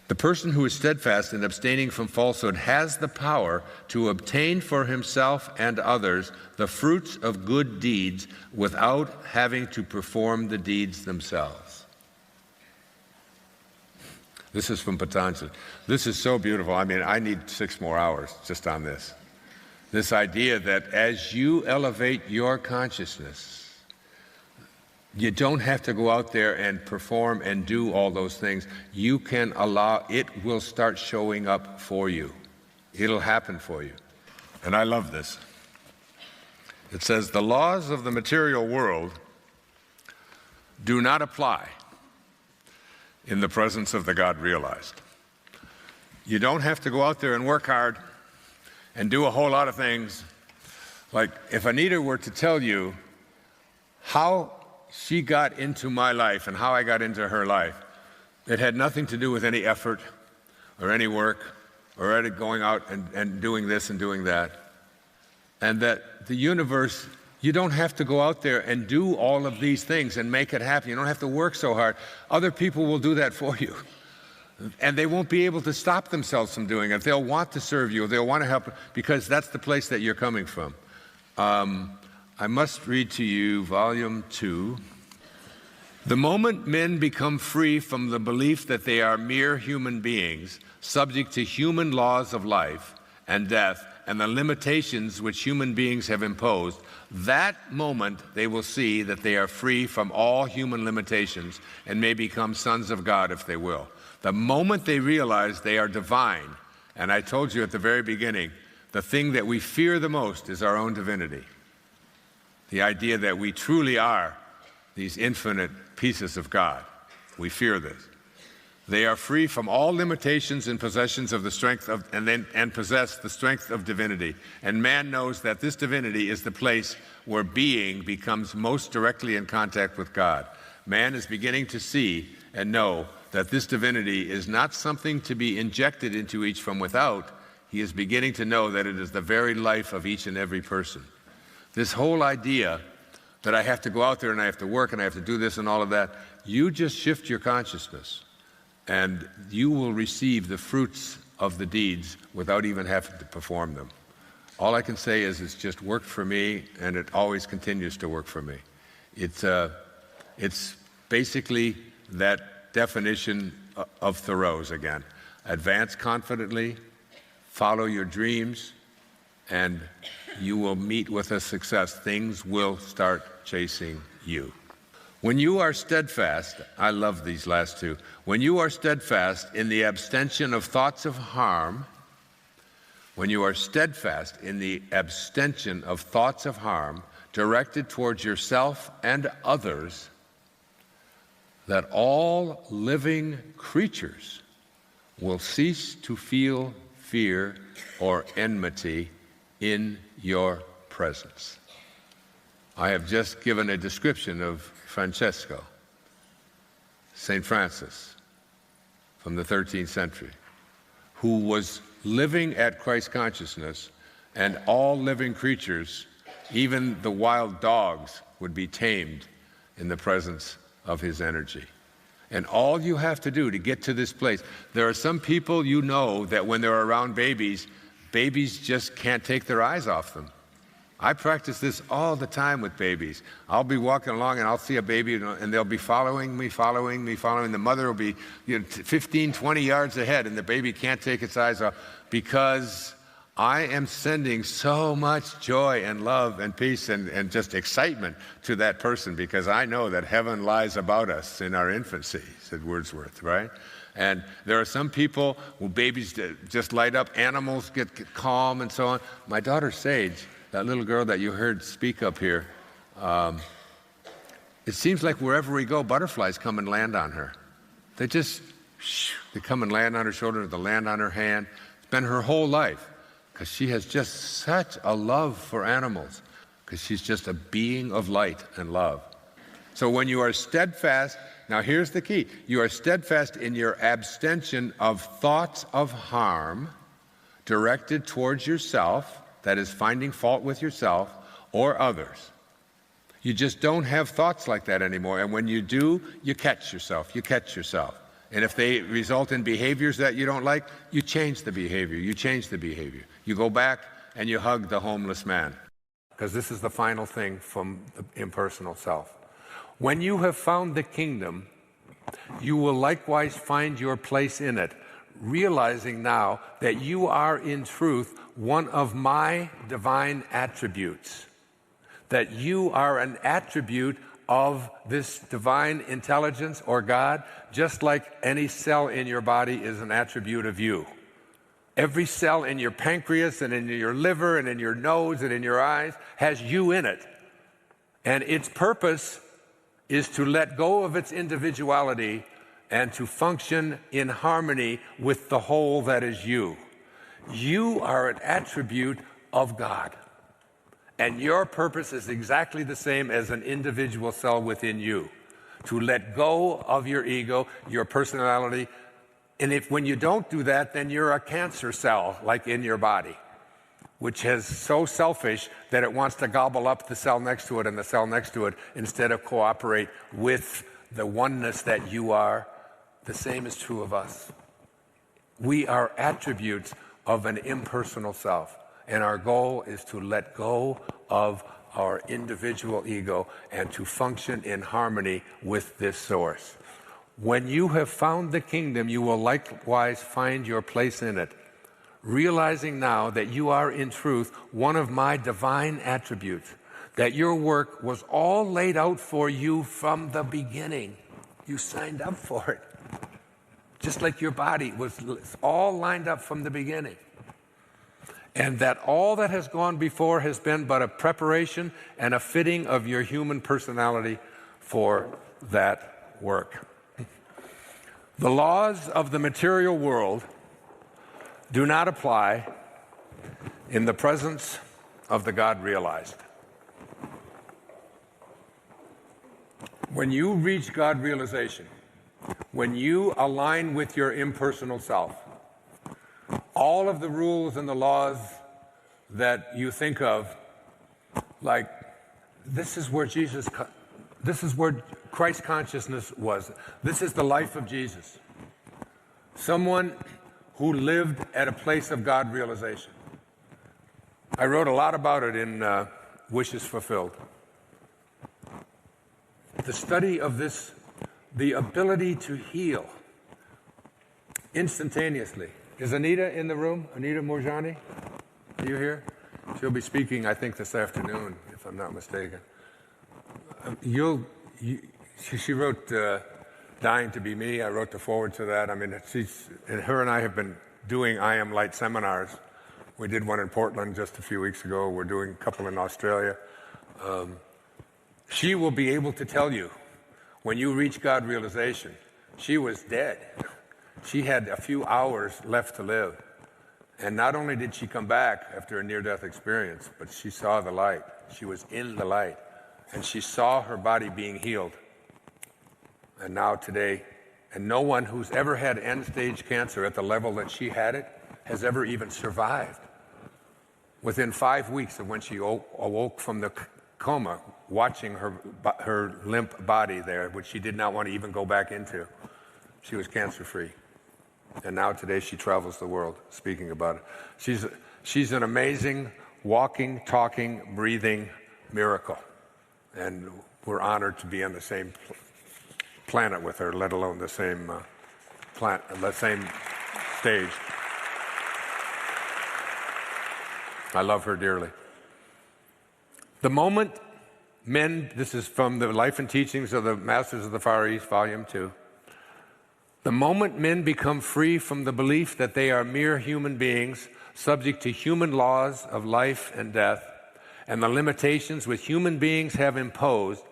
The person who is steadfast in abstaining from falsehood has the power to obtain for himself and others the fruits of good deeds without having to perform the deeds themselves. This is from Patanjali. This is so beautiful. I mean, I need 6 more hours just on this. This idea that as you elevate your consciousness, you don't have to go out there and perform and do all those things. You can allow, it will start showing up for you. It'll happen for you. And I love this. It says, the laws of the material world do not apply in the presence of the God realized. You don't have to go out there and work hard and do a whole lot of things. Like if Anita were to tell you how she got into my life and how I got into her life, it had nothing to do with any effort or any work or any going out and doing this and doing that. And that the universe, you don't have to go out there and do all of these things and make it happen. You don't have to work so hard. Other people will do that for you. And they won't be able to stop themselves from doing it. They'll want to serve you. They'll want to help, because that's the place that you're coming from. I must read to you Volume 2. The moment men become free from the belief that they are mere human beings, subject to human laws of life and death and the limitations which human beings have imposed, that moment they will see that they are free from all human limitations and may become sons of God if they will. The moment they realize they are divine, and I told you at the very beginning, the thing that we fear the most is our own divinity. The idea that we truly are these infinite pieces of God. We fear this. They are free from all limitations and possessions of the strength of, and possess the strength of divinity. And man knows that this divinity is the place where being becomes most directly in contact with God. Man is beginning to see and know that this divinity is not something to be injected into each from without. He is beginning to know that it is the very life of each and every person. This whole idea that I have to go out there and I have to work and I have to do this and all of that, you just shift your consciousness and you will receive the fruits of the deeds without even having to perform them. All I can say is it's just worked for me, and it always continues to work for me. It's basically that definition of Thoreau's again. Advance confidently, follow your dreams, and you will meet with a success. Things will start chasing you. When you are steadfast, I love these last two. When you are steadfast in the abstention of thoughts of harm, when you are steadfast in the abstention of thoughts of harm directed towards yourself and others, that all living creatures will cease to feel fear or enmity in your presence. I have just given a description of Francesco, St. Francis, from the 13th century, who was living at Christ consciousness, and all living creatures, even the wild dogs, would be tamed in the presence of his energy. And all you have to do to get to this place, there are some people you know that when they're around babies, babies just can't take their eyes off them. I practice this all the time with babies. I'll be walking along and I'll see a baby and they'll be following me. The mother will be 15, 20 yards ahead and the baby can't take its eyes off, because I am sending so much joy and love and peace and just excitement to that person, because I know that heaven lies about us in our infancy, said Wordsworth, right? And there are some people who babies just light up, animals get calm and so on. My daughter Sage, that little girl that you heard speak up here, it seems like wherever we go, butterflies come and land on her. They come and land on her shoulder, they land on her hand. It's been her whole life, because she has just such a love for animals, because she's just a being of light and love. So when you are steadfast, now here's the key, you are steadfast in your abstention of thoughts of harm directed towards yourself, that is finding fault with yourself or others. You just don't have thoughts like that anymore. And when you do, you catch yourself. And if they result in behaviors that you don't like, you change the behavior. You change the behavior. You go back and you hug the homeless man. Because this is the final thing from the impersonal self. When you have found the kingdom, you will likewise find your place in it, realizing now that you are in truth one of my divine attributes, that you are an attribute of this divine intelligence or God, just like any cell in your body is an attribute of you. Every cell in your pancreas and in your liver and in your nose and in your eyes has you in it. And its purpose is to let go of its individuality and to function in harmony with the whole that is you. You are an attribute of God. And your purpose is exactly the same as an individual cell within you, to let go of your ego, your personality. And when you don't do that, then you're a cancer cell, like in your body, which is so selfish that it wants to gobble up the cell next to it and the cell next to it instead of cooperate with the oneness that you are. The same is true of us. We are attributes of an impersonal self. And our goal is to let go of our individual ego and to function in harmony with this source. When you have found the kingdom, you will likewise find your place in it, realizing now that you are in truth one of my divine attributes, that your work was all laid out for you from the beginning. You signed up for it. Just like your body was all lined up from the beginning. And that all that has gone before has been but a preparation and a fitting of your human personality for that work. The laws of the material world do not apply in the presence of the God realized. When you reach God realization, when you align with your impersonal self, all of the rules and the laws that you think of, like this is where Christ consciousness was. This is the life of Jesus. Someone who lived at a place of God realization. I wrote a lot about it in Wishes Fulfilled. The study of this, the ability to heal instantaneously. Is Anita in the room? Anita Morjani? Are you here? She'll be speaking, I think, this afternoon, if I'm not mistaken. She wrote Dying to Be Me. I wrote the forward to that. I mean, her and I have been doing I Am Light seminars. We did one in Portland just a few weeks ago. We're doing a couple in Australia. She will be able to tell you, when you reach God realization, she was dead. She had a few hours left to live. And not only did she come back after a near-death experience, but she saw the light. She was in the light. And she saw her body being healed. And now today, and no one who's ever had end-stage cancer at the level that she had it has ever even survived. Within 5 weeks of when she awoke from the coma, watching her limp body there, which she did not want to even go back into, she was cancer-free. And now today she travels the world speaking about it. She's an amazing walking, talking, breathing miracle. And we're honored to be on the same planet with her, let alone the same the same stage. I love her dearly. The moment men, this is from the Life and Teachings of the Masters of the Far East, Volume 2. The moment men become free from the belief that they are mere human beings, subject to human laws of life and death, and the limitations which human beings have imposed,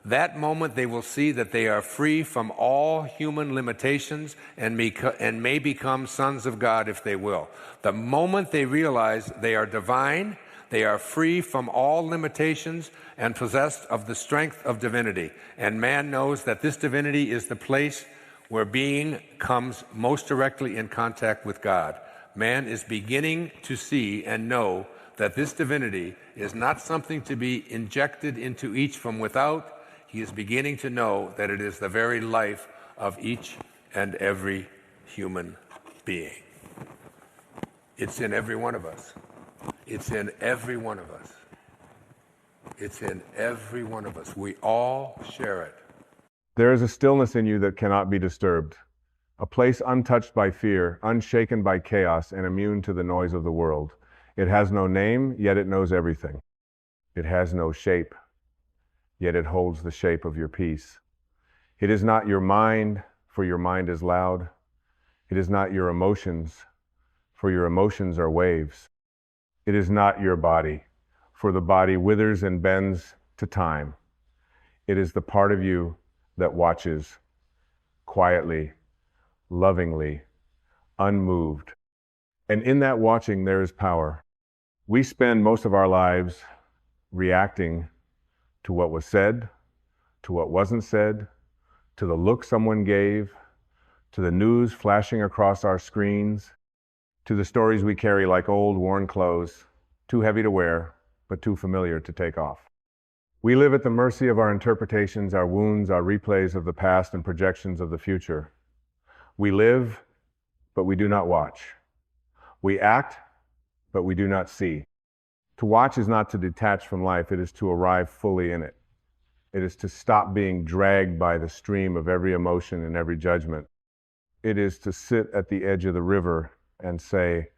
that moment they will see that they are free from all human limitations and may become sons of God if they will. The moment they realize they are divine, they are free from all limitations and possessed of the strength of divinity. And man knows that this divinity is the place where being comes most directly in contact with God. Man is beginning to see and know that this divinity is not something to be injected into each from without. He is beginning to know that it is the very life of each and every human being. It's in every one of us. It's in every one of us. It's in every one of us. We all share it. There is a stillness in you that cannot be disturbed, a place untouched by fear, unshaken by chaos, and immune to the noise of the world. It has no name, yet it knows everything. It has no shape, yet it holds the shape of your peace. It is not your mind, for your mind is loud. It is not your emotions, for your emotions are waves. It is not your body, for the body withers and bends to time. It is the part of you that watches quietly, lovingly, unmoved. And in that watching, there is power. We spend most of our lives reacting to what was said, to what wasn't said, to the look someone gave, to the news flashing across our screens, to the stories we carry like old, worn clothes, too heavy to wear, but too familiar to take off. We live at the mercy of our interpretations, our wounds, our replays of the past, and projections of the future. We live, but we do not watch. We act, but we do not see. To watch is not to detach from life, it is to arrive fully in it. It is to stop being dragged by the stream of every emotion and every judgment. It is to sit at the edge of the river and say,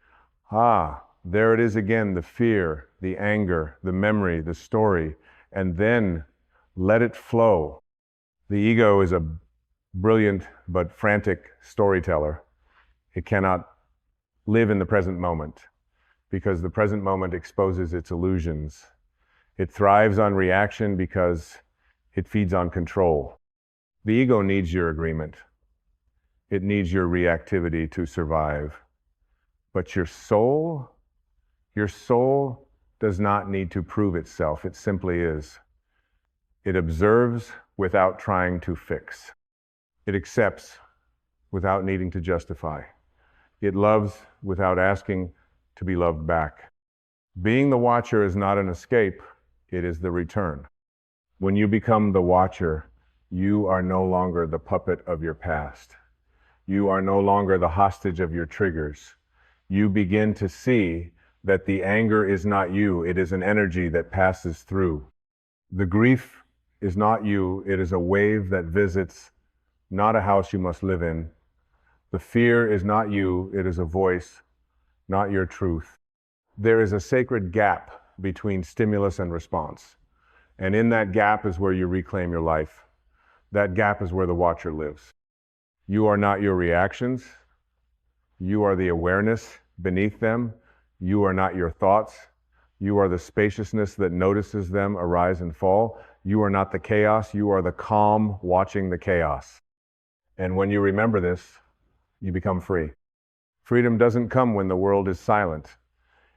there it is again, the fear, the anger, the memory, the story, and then let it flow. The ego is a brilliant but frantic storyteller. It cannot live in the present moment because the present moment exposes its illusions. It thrives on reaction because it feeds on control. The ego needs your agreement. It needs your reactivity to survive. But your soul does not need to prove itself. It simply is. It observes without trying to fix. It accepts without needing to justify. It loves without asking to be loved back. Being the watcher is not an escape, it is the return. When you become the watcher, you are no longer the puppet of your past. You are no longer the hostage of your triggers. You begin to see that the anger is not you, it is an energy that passes through. The grief is not you, it is a wave that visits, not a house you must live in. The fear is not you, it is a voice, not your truth. There is a sacred gap between stimulus and response. And in that gap is where you reclaim your life. That gap is where the watcher lives. You are not your reactions. You are the awareness beneath them. You are not your thoughts. You are the spaciousness that notices them arise and fall. You are not the chaos. You are the calm watching the chaos. And when you remember this, you become free. Freedom doesn't come when the world is silent.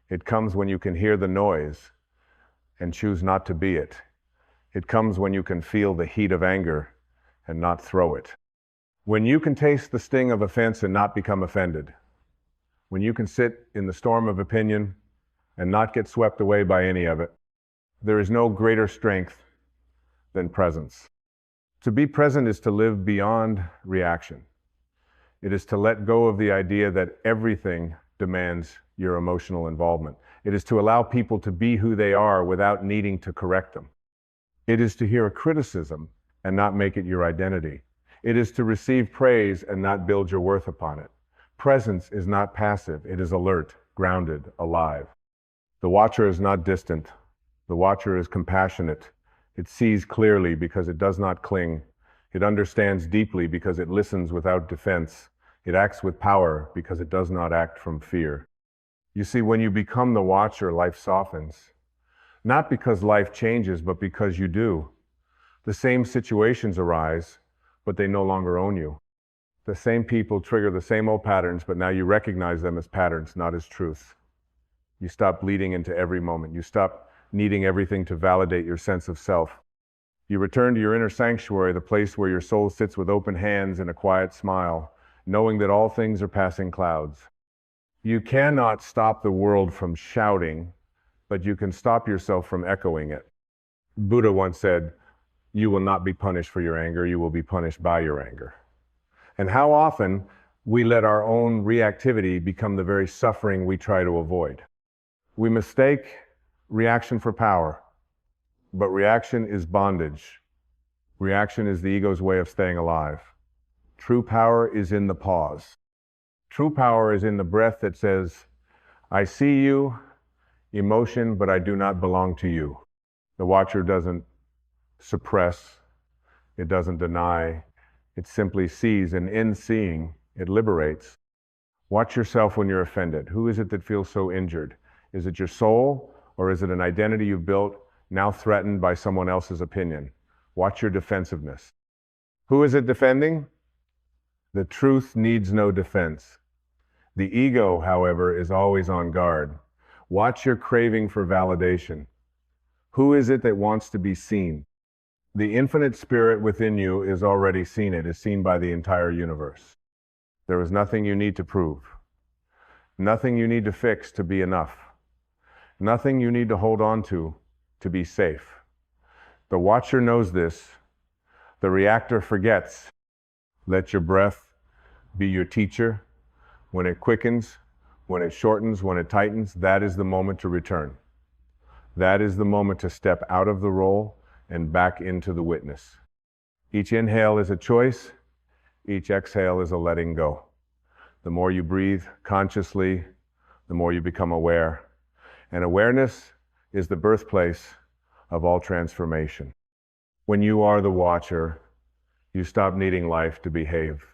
It comes when you can hear the noise and choose not to be it. It comes when you can feel the heat of anger and not throw it. When you can taste the sting of offense and not become offended. When you can sit in the storm of opinion and not get swept away by any of it. There is no greater strength than presence. To be present is to live beyond reaction. It is to let go of the idea that everything demands your emotional involvement. It is to allow people to be who they are without needing to correct them. It is to hear a criticism and not make it your identity. It is to receive praise and not build your worth upon it. Presence is not passive. It is alert, grounded, alive. The watcher is not distant. The watcher is compassionate. It sees clearly because it does not cling. It understands deeply because it listens without defense. It acts with power because it does not act from fear. You see, when you become the watcher, life softens. Not because life changes, but because you do. The same situations arise, but they no longer own you. The same people trigger the same old patterns, but now you recognize them as patterns, not as truth. You stop bleeding into every moment. You stop needing everything to validate your sense of self. You return to your inner sanctuary, the place where your soul sits with open hands and a quiet smile, knowing that all things are passing clouds. You cannot stop the world from shouting, but you can stop yourself from echoing it. Buddha once said, "You will not be punished for your anger, you will be punished by your anger." And how often we let our own reactivity become the very suffering we try to avoid. We mistake reaction for power, but reaction is bondage. Reaction is the ego's way of staying alive. True power is in the pause. True power is in the breath that says, I see you, emotion, but I do not belong to you. The watcher doesn't suppress, it doesn't deny, it simply sees, and in seeing, it liberates. Watch yourself when you're offended. Who is it that feels so injured? Is it your soul, or is it an identity you've built, now threatened by someone else's opinion? Watch your defensiveness. Who is it defending? The truth needs no defense. The ego, however, is always on guard. Watch your craving for validation. Who is it that wants to be seen? The infinite spirit within you is already seen. It is seen by the entire universe. There is nothing you need to prove. Nothing you need to fix to be enough. Nothing you need to hold on to be safe. The watcher knows this. The reactor forgets. Let your breath be your teacher. When it quickens, when it shortens, when it tightens, that is the moment to return. That is the moment to step out of the role and back into the witness. Each inhale is a choice. Each exhale is a letting go. The more you breathe consciously, the more you become aware. And awareness is the birthplace of all transformation. When you are the watcher, you stop needing life to behave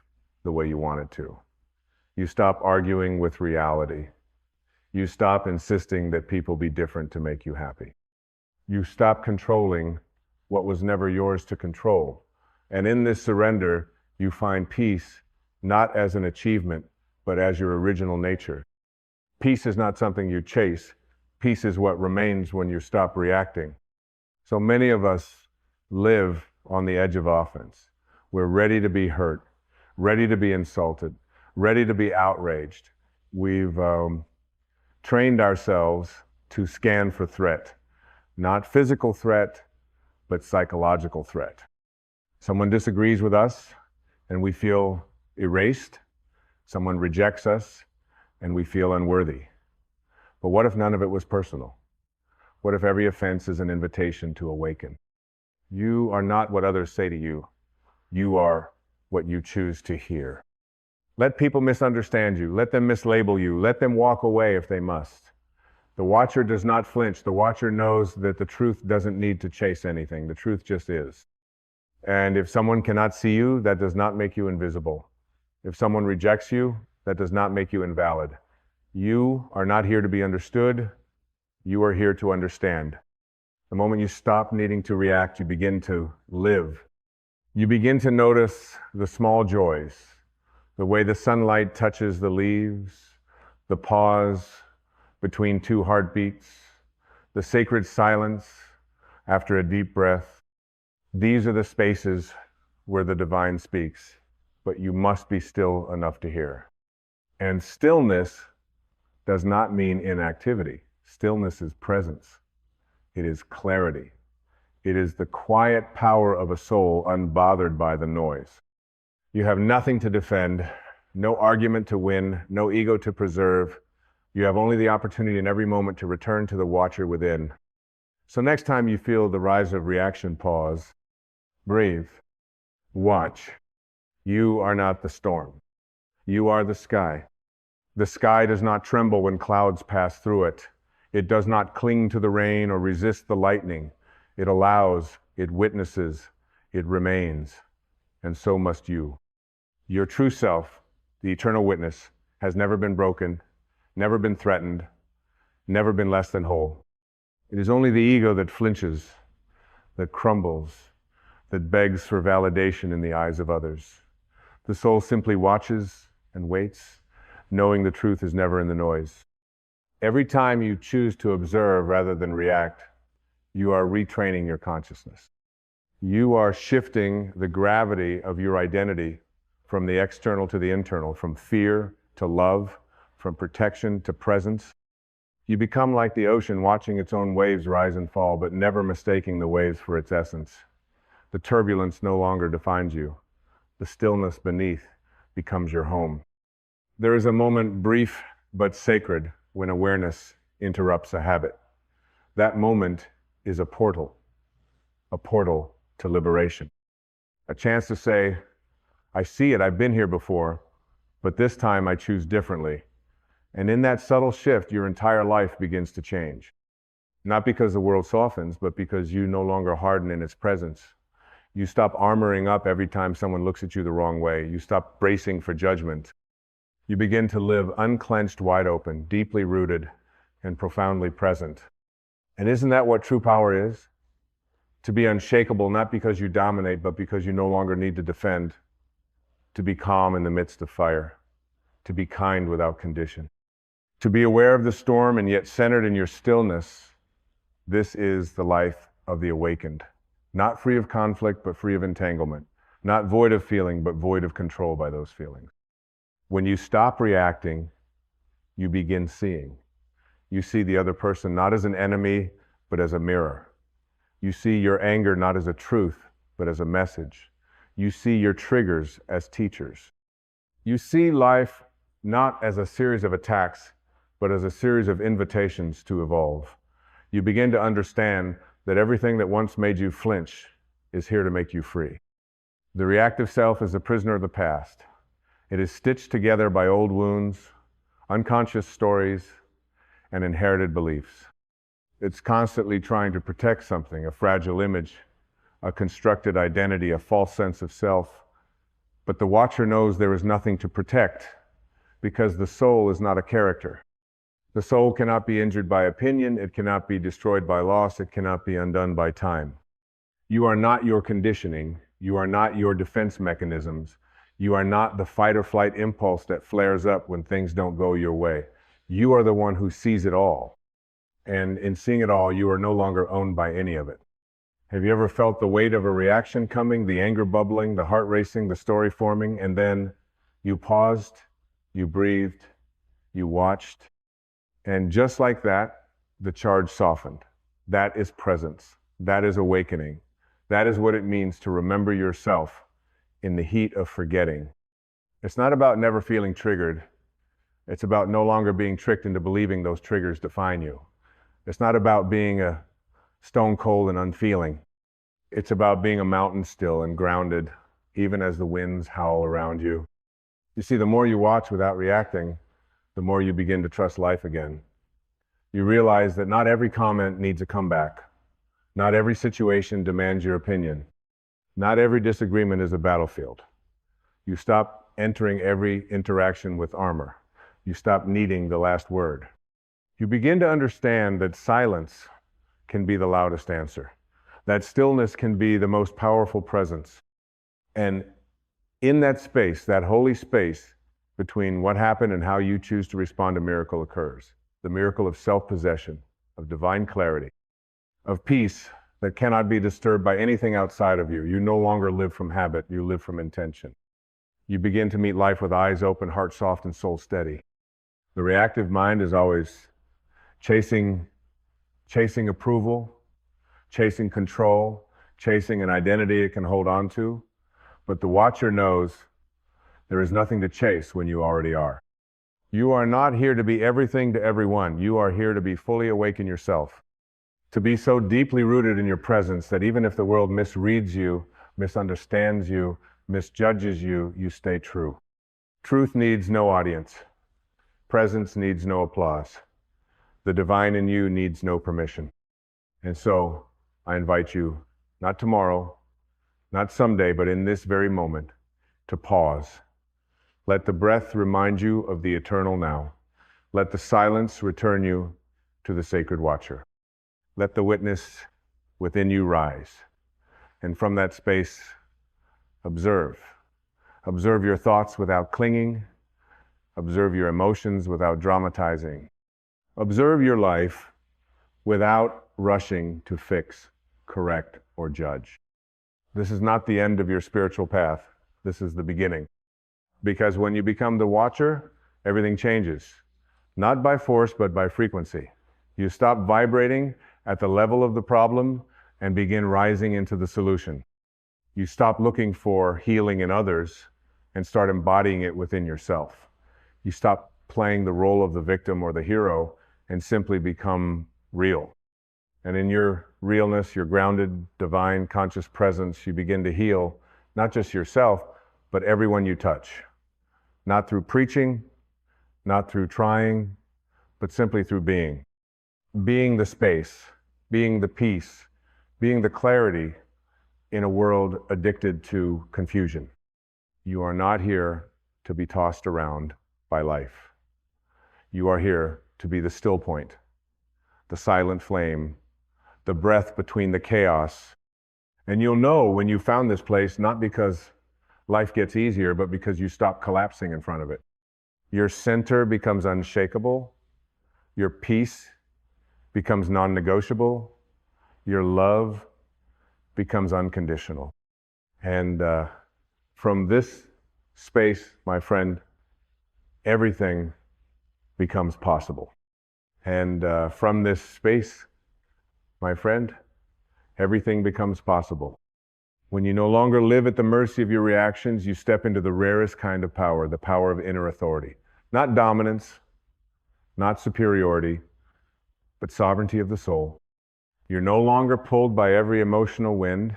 the way you want it to. You stop arguing with reality. You stop insisting that people be different to make you happy. You stop controlling what was never yours to control. And in this surrender, you find peace not as an achievement, but as your original nature. Peace is not something you chase. Peace is what remains when you stop reacting. So many of us live on the edge of offense. We're ready to be hurt, ready to be insulted, ready to be outraged. We've trained ourselves to scan for threat, not physical threat, but psychological threat. Someone disagrees with us and we feel erased. Someone rejects us and we feel unworthy. But what if none of it was personal? What if every offense is an invitation to awaken? You are not what others say to you. You are what you choose to hear. Let people misunderstand you. Let them mislabel you. Let them walk away if they must. The watcher does not flinch. The watcher knows that the truth doesn't need to chase anything. The truth just is. And if someone cannot see you, that does not make you invisible. If someone rejects you, that does not make you invalid. You are not here to be understood. You are here to understand. The moment you stop needing to react, you begin to live. You begin to notice the small joys, the way the sunlight touches the leaves, the pause between two heartbeats, the sacred silence after a deep breath. These are the spaces where the divine speaks, but you must be still enough to hear. And stillness does not mean inactivity. Stillness is presence. It is clarity. It is the quiet power of a soul unbothered by the noise. You have nothing to defend, no argument to win, no ego to preserve. You have only the opportunity in every moment to return to the watcher within. So next time you feel the rise of reaction, pause, breathe, watch. You are not the storm. You are the sky. The sky does not tremble when clouds pass through it. It does not cling to the rain or resist the lightning. It allows, it witnesses, it remains. And so must you. Your true self, the eternal witness, has never been broken, never been threatened, never been less than whole. It is only the ego that flinches, that crumbles, that begs for validation in the eyes of others. The soul simply watches and waits, knowing the truth is never in the noise. Every time you choose to observe rather than react, you are retraining your consciousness. You are shifting the gravity of your identity from the external to the internal, from fear to love, from protection to presence. You become like the ocean, watching its own waves rise and fall, but never mistaking the waves for its essence. The turbulence no longer defines you. The stillness beneath becomes your home. There is a moment brief but sacred when awareness interrupts a habit. That moment is a portal to liberation. A chance to say, I see it, I've been here before, but this time I choose differently. And in that subtle shift, your entire life begins to change. Not because the world softens, but because you no longer harden in its presence. You stop armoring up every time someone looks at you the wrong way. You stop bracing for judgment. You begin to live unclenched, wide open, deeply rooted, and profoundly present. And isn't that what true power is? To be unshakable, not because you dominate, but because you no longer need to defend. To be calm in the midst of fire. To be kind without condition. To be aware of the storm and yet centered in your stillness. This is the life of the awakened. Not free of conflict, but free of entanglement. Not void of feeling, but void of control by those feelings. When you stop reacting, you begin seeing. You see the other person not as an enemy, but as a mirror. You see your anger not as a truth, but as a message. You see your triggers as teachers. You see life not as a series of attacks, but as a series of invitations to evolve. You begin to understand that everything that once made you flinch is here to make you free. The reactive self is a prisoner of the past. It is stitched together by old wounds, unconscious stories, and inherited beliefs. It's constantly trying to protect something, a fragile image, a constructed identity, a false sense of self. But the watcher knows there is nothing to protect because the soul is not a character. The soul cannot be injured by opinion, it cannot be destroyed by loss, it cannot be undone by time. You are not your conditioning, you are not your defense mechanisms, you are not the fight or flight impulse that flares up when things don't go your way. You are the one who sees it all. And in seeing it all, you are no longer owned by any of it. Have you ever felt the weight of a reaction coming, the anger bubbling, the heart racing, the story forming, and then you paused, you breathed, you watched, and just like that, the charge softened. That is presence. That is awakening. That is what it means to remember yourself in the heat of forgetting. It's not about never feeling triggered. It's about no longer being tricked into believing those triggers define you. It's not about being a stone cold and unfeeling. It's about being a mountain still and grounded, even as the winds howl around you. You see, the more you watch without reacting, the more you begin to trust life again. You realize that not every comment needs a comeback. Not every situation demands your opinion. Not every disagreement is a battlefield. You stop entering every interaction with armor. You stop needing the last word. You begin to understand that silence can be the loudest answer. That stillness can be the most powerful presence. And in that space, that holy space between what happened and how you choose to respond, a miracle occurs. The miracle of self-possession, of divine clarity, of peace that cannot be disturbed by anything outside of you. You no longer live from habit, you live from intention. You begin to meet life with eyes open, heart soft, and soul steady. The reactive mind is always chasing approval, chasing control, chasing an identity it can hold on to. But the watcher knows there is nothing to chase when you already are. You are not here to be everything to everyone. You are here to be fully awake in yourself. To be so deeply rooted in your presence that even if the world misreads you, misunderstands you, misjudges you, you stay true. Truth needs no audience. Presence needs no applause. The divine in you needs no permission. And so I invite you, not tomorrow, not someday, but in this very moment, to pause. Let the breath remind you of the eternal now. Let the silence return you to the sacred watcher. Let the witness within you rise. And from that space, observe. Observe your thoughts without clinging. Observe your emotions without dramatizing. Observe your life without rushing to fix, correct, or judge. This is not the end of your spiritual path. This is the beginning. Because when you become the watcher, everything changes. Not by force, but by frequency. You stop vibrating at the level of the problem and begin rising into the solution. You stop looking for healing in others and start embodying it within yourself. You stop playing the role of the victim or the hero and simply become real. And in your realness, your grounded, divine, conscious presence, you begin to heal not just yourself, but everyone you touch. Not through preaching, not through trying, but simply through being. Being the space, being the peace, being the clarity in a world addicted to confusion. You are not here to be tossed around by life. You are here to be the still point, the silent flame, the breath between the chaos. And you'll know when you found this place, not because life gets easier, but because you stop collapsing in front of it. Your center becomes unshakable. Your peace becomes non-negotiable. Your love becomes unconditional. And from this space, my friend, everything becomes possible. And from this space, my friend, everything becomes possible. When you no longer live at the mercy of your reactions, you step into the rarest kind of power, the power of inner authority. Not dominance, not superiority, but sovereignty of the soul. You're no longer pulled by every emotional wind,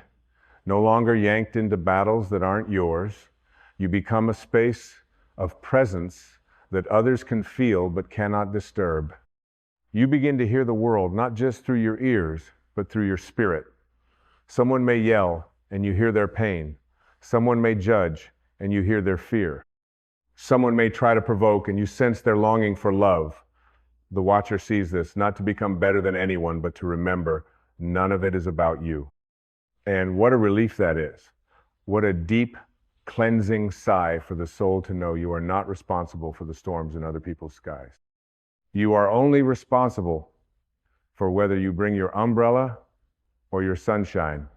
no longer yanked into battles that aren't yours. You become a space of presence that others can feel but cannot disturb. You begin to hear the world, not just through your ears, but through your spirit. Someone may yell, and you hear their pain. Someone may judge, and you hear their fear. Someone may try to provoke, and you sense their longing for love. The watcher sees this, not to become better than anyone, but to remember none of it is about you. And what a relief that is. What a deep, cleansing sigh for the soul to know you are not responsible for the storms in other people's skies. You are only responsible for whether you bring your umbrella or your sunshine,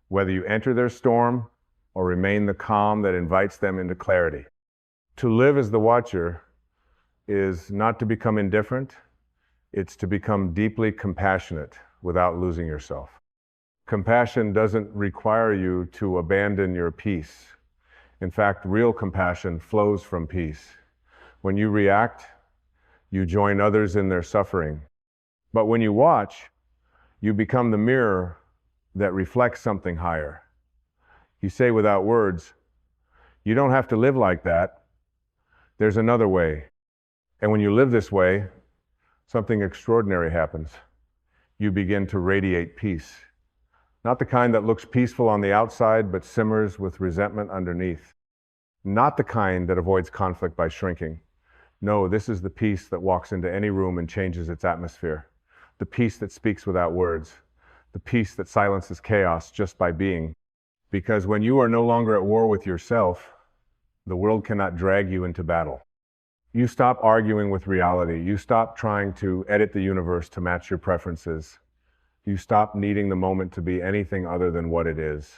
whether you enter their storm or remain the calm that invites them into clarity. To live as the watcher is not to become indifferent, it's to become deeply compassionate without losing yourself. Compassion doesn't require you to abandon your peace. In fact, real compassion flows from peace. When you react, you join others in their suffering. But when you watch, you become the mirror that reflects something higher. You say without words, you don't have to live like that. There's another way. And when you live this way, something extraordinary happens. You begin to radiate peace. Not the kind that looks peaceful on the outside, but simmers with resentment underneath. Not the kind that avoids conflict by shrinking. No, this is the peace that walks into any room and changes its atmosphere. The peace that speaks without words. The peace that silences chaos just by being. Because when you are no longer at war with yourself, the world cannot drag you into battle. You stop arguing with reality. You stop trying to edit the universe to match your preferences. You stop needing the moment to be anything other than what it is.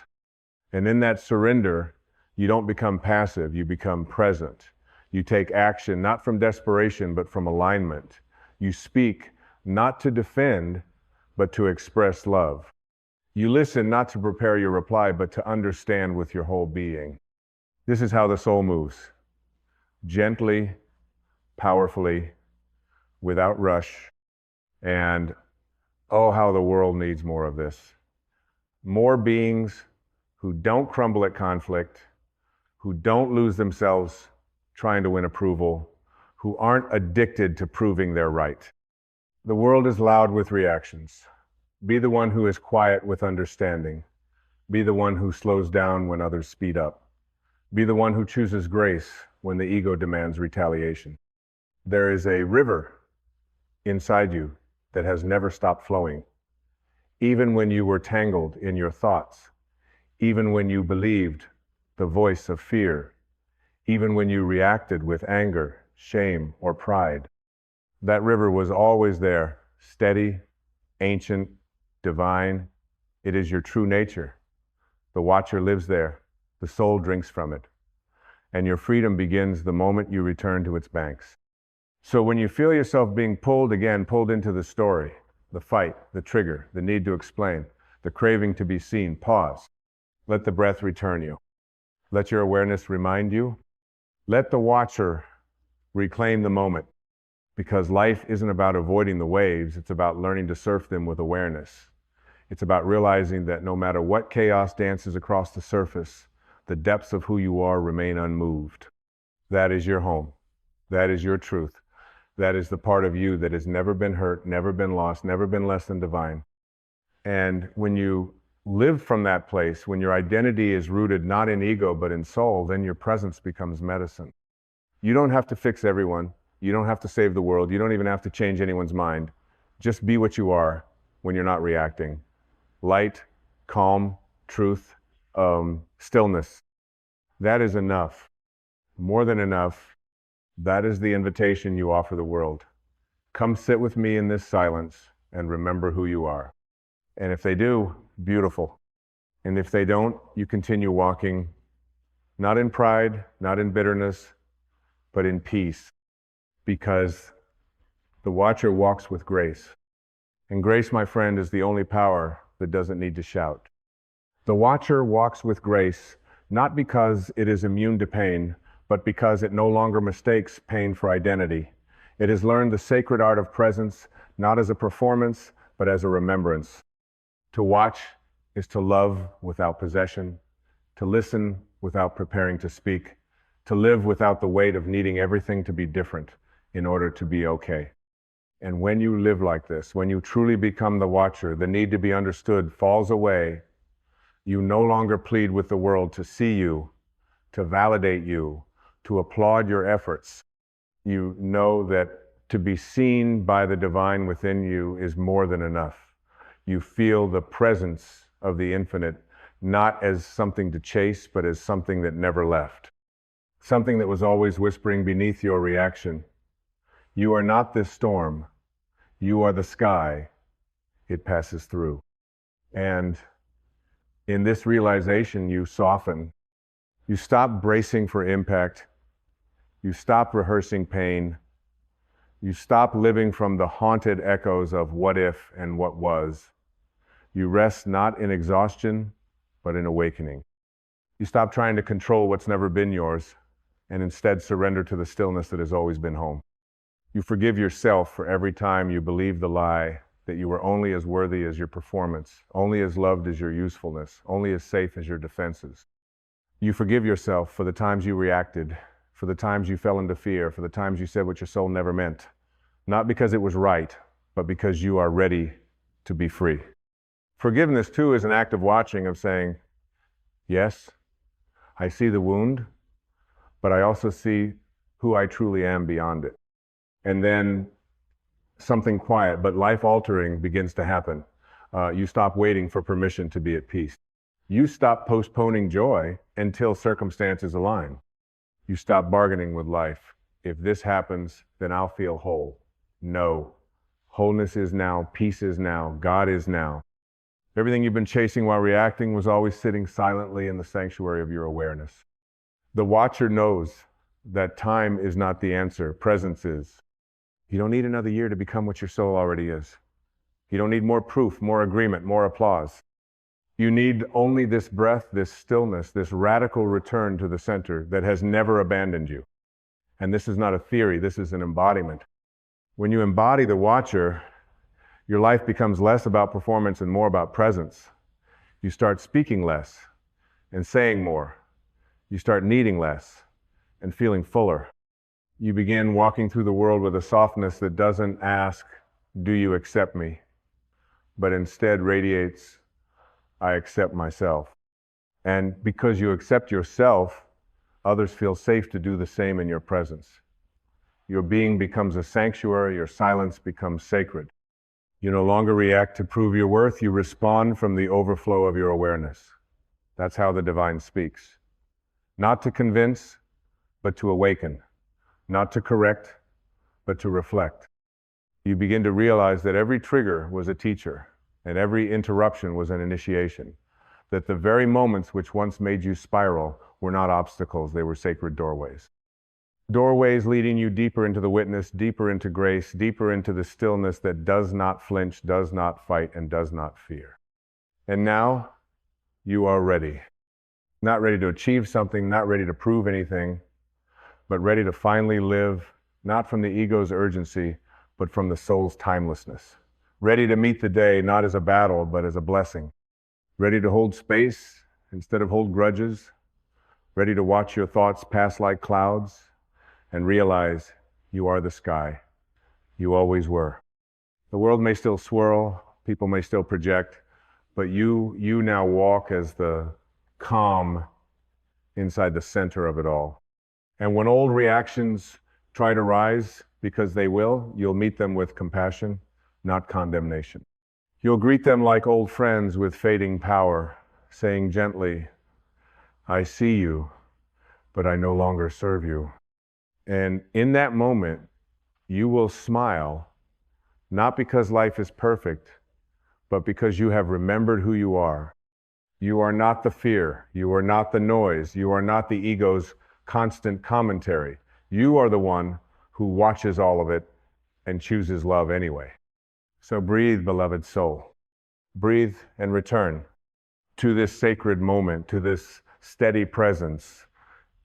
And in that surrender, you don't become passive, you become present. You take action, not from desperation, but from alignment. You speak, not to defend, but to express love. You listen, not to prepare your reply, but to understand with your whole being. This is how the soul moves. Gently, powerfully, without rush, and oh, how the world needs more of this. More beings who don't crumble at conflict, who don't lose themselves trying to win approval, who aren't addicted to proving they're right. The world is loud with reactions. Be the one who is quiet with understanding. Be the one who slows down when others speed up. Be the one who chooses grace when the ego demands retaliation. There is a river inside you that has never stopped flowing. Even when you were tangled in your thoughts, even when you believed the voice of fear, even when you reacted with anger, shame, or pride, that river was always there, steady, ancient, divine. It is your true nature. The watcher lives there. The soul drinks from it. And your freedom begins the moment you return to its banks. So when you feel yourself being pulled into the story, the fight, the trigger, the need to explain, the craving to be seen, pause. Let the breath return you. Let your awareness remind you. Let the watcher reclaim the moment, because life isn't about avoiding the waves, it's about learning to surf them with awareness. It's about realizing that no matter what chaos dances across the surface, the depths of who you are remain unmoved. That is your home. That is your truth. That is the part of you that has never been hurt, never been lost, never been less than divine. And when you live from that place, when your identity is rooted not in ego but in soul, then your presence becomes medicine. You don't have to fix everyone. You don't have to save the world. You don't even have to change anyone's mind. Just be what you are when you're not reacting. Light, calm, truth, stillness. That is enough. More than enough. That is the invitation you offer the world. Come sit with me in this silence and remember who you are. And if they do, beautiful. And if they don't, you continue walking, not in pride, not in bitterness, but in peace. Because the watcher walks with grace. And grace, my friend, is the only power that doesn't need to shout. The watcher walks with grace, not because it is immune to pain, but because it no longer mistakes pain for identity. It has learned the sacred art of presence, not as a performance, but as a remembrance. To watch is to love without possession, to listen without preparing to speak, to live without the weight of needing everything to be different in order to be okay. And when you live like this, when you truly become the watcher, the need to be understood falls away. You no longer plead with the world to see you, to validate you, to applaud your efforts. You know that to be seen by the divine within you is more than enough. You feel the presence of the infinite, not as something to chase, but as something that never left. Something that was always whispering beneath your reaction. You are not this storm. You are the sky. It passes through. And in this realization, you soften. You stop bracing for impact. You stop rehearsing pain. You stop living from the haunted echoes of what if and what was. You rest not in exhaustion, but in awakening. You stop trying to control what's never been yours, and instead surrender to the stillness that has always been home. You forgive yourself for every time you believe the lie that you were only as worthy as your performance, only as loved as your usefulness, only as safe as your defenses. You forgive yourself for the times you reacted, for the times you fell into fear, for the times you said what your soul never meant, not because it was right, but because you are ready to be free. Forgiveness, too, is an act of watching, of saying, yes, I see the wound, but I also see who I truly am beyond it. And then something quiet but life-altering begins to happen. You stop waiting for permission to be at peace. You stop postponing joy until circumstances align. You stop bargaining with life. If this happens, then I'll feel whole. No. Wholeness is now, peace is now, God is now. Everything you've been chasing while reacting was always sitting silently in the sanctuary of your awareness. The watcher knows that time is not the answer, presence is. You don't need another year to become what your soul already is. You don't need more proof, more agreement, more applause. You need only this breath, this stillness, this radical return to the center that has never abandoned you. And this is not a theory, this is an embodiment. When you embody the watcher, your life becomes less about performance and more about presence. You start speaking less and saying more. You start needing less and feeling fuller. You begin walking through the world with a softness that doesn't ask, do you accept me? But instead radiates, I accept myself. And because you accept yourself, others feel safe to do the same in your presence. Your being becomes a sanctuary, your silence becomes sacred. You no longer react to prove your worth, you respond from the overflow of your awareness. That's how the divine speaks. Not to convince, but to awaken. Not to correct, but to reflect. You begin to realize that every trigger was a teacher, and every interruption was an initiation. That the very moments which once made you spiral were not obstacles, they were sacred doorways. Doorways leading you deeper into the witness, deeper into grace, deeper into the stillness that does not flinch, does not fight, and does not fear. And now, you are ready. not ready to achieve something, not ready to prove anything, but ready to finally live, not from the ego's urgency, but from the soul's timelessness. Ready to meet the day, not as a battle, but as a blessing. Ready to hold space instead of hold grudges. Ready to watch your thoughts pass like clouds and realize you are the sky. You always were. The world may still swirl, people may still project, but you now walk as the calm inside the center of it all. And when old reactions try to rise, because they will, you'll meet them with compassion, not condemnation. You'll greet them like old friends with fading power, saying gently, I see you, but I no longer serve you. And in that moment, you will smile, not because life is perfect, but because you have remembered who you are. You are not the fear. You are not the noise. You are not the ego's constant commentary. You are the one who watches all of it and chooses love anyway. So breathe, beloved soul. Breathe and return to this sacred moment, to this steady presence,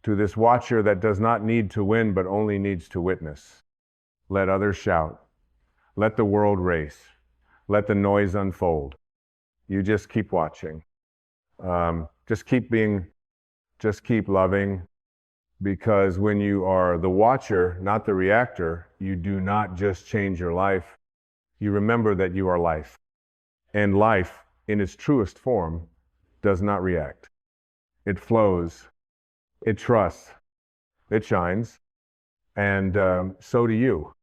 to this watcher that does not need to win but only needs to witness. Let others shout. Let the world race. Let the noise unfold. You just keep watching. Just keep being, just keep loving, because when you are the watcher, not the reactor, you do not just change your life. You remember that you are life. And life, in its truest form, does not react. It flows, it trusts, it shines, and so do you.